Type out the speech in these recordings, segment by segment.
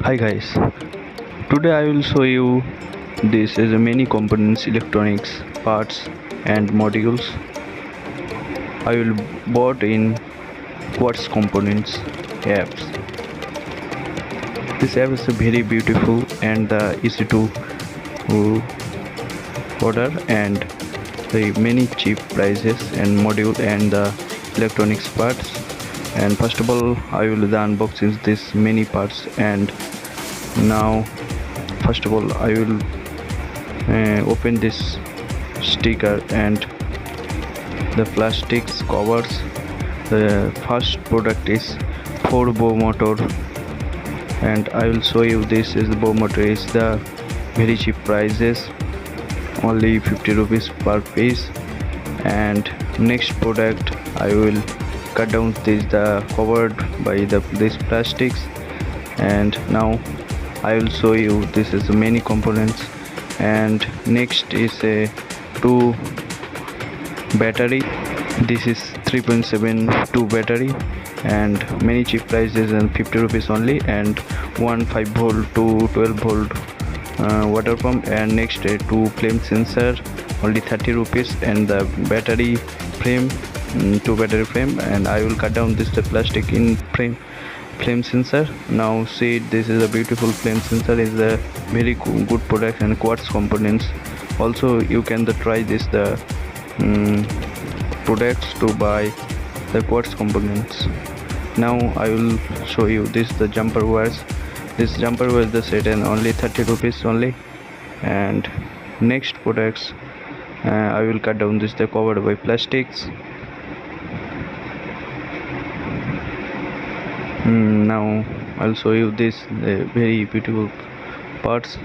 Hi guys, today I will show you this is a many components, electronics, parts and modules I will bought in Quartz components apps. This app is very beautiful and easy to order and the many cheap prices and module and the electronics parts. And first of all I will the unboxing this many parts. And now first of all I will open this sticker and the plastics covers. The first product is 4 bow motor, and I will show you this is the bow motor is the very cheap prices, only 50 rupees per piece. And next product I will cut down this the covered by this plastics. And now I will show you this is many components. And next is a 2 battery. This is 3.72 battery and many cheap prices and 50 rupees only. And one 5 volt to 12 volt water pump. And next a 2 flame sensor, only 30 rupees. And the battery frame, 2 battery frame. And I will cut down this the plastic in flame sensor. Now see, this is a beautiful flame sensor, is a very good product and Quartz components. Also you can try this the products to buy the Quartz components. Now I will show you this the jumper wires. This jumper wires the set and only 30 rupees only. And next products I will cut down this the covered by plastics. Now I'll show you this very beautiful parts.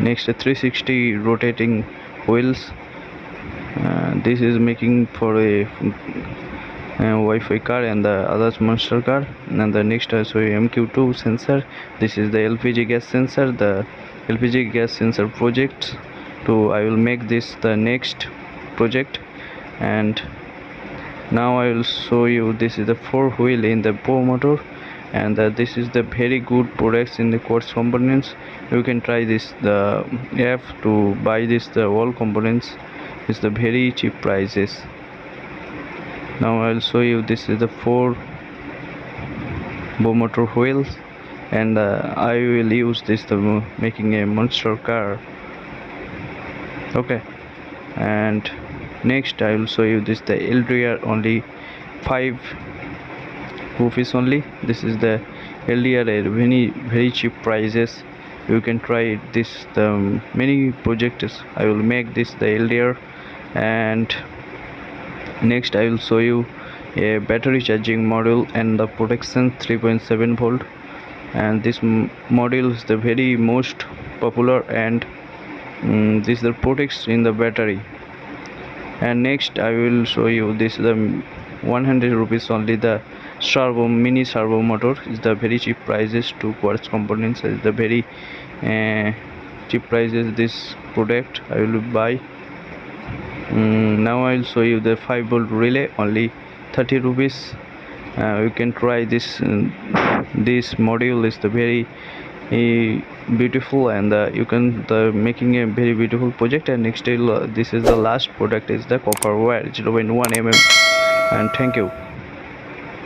Next 360 rotating wheels. This is making for a Wi-Fi car and the others monster car. And the next I show you MQ2 sensor. This is the LPG gas sensor, the LPG gas sensor project. So I will make this the next project. And now I will show you this is the 4-wheel in the bow motor. And this is the very good products in the Quartz components. You can try this the app to buy this the all components. It's the very cheap prices. Now I'll show you this is the 4 bow motor wheels. And I will use this to making a monster car. Okay. And next I will show you this the LDR, only 5 rupees only. This is the LDR at very cheap prices. You can try this the many projects. I will make this the LDR. And next I will show you a battery charging module and the protection 3.7 volt. And this module is the very most popular. And this the protects in the battery. And next I will show you this the 100 rupees only the mini servo motor. Is the very cheap prices to Quartz components. Is the very cheap prices this product I will buy. Now I will show you the 5 volt relay, only 30 rupees. You can try this. This module is the very beautiful. And you can making a very beautiful project. And next this is the last product is the copper wire 0.1 mm. And thank you.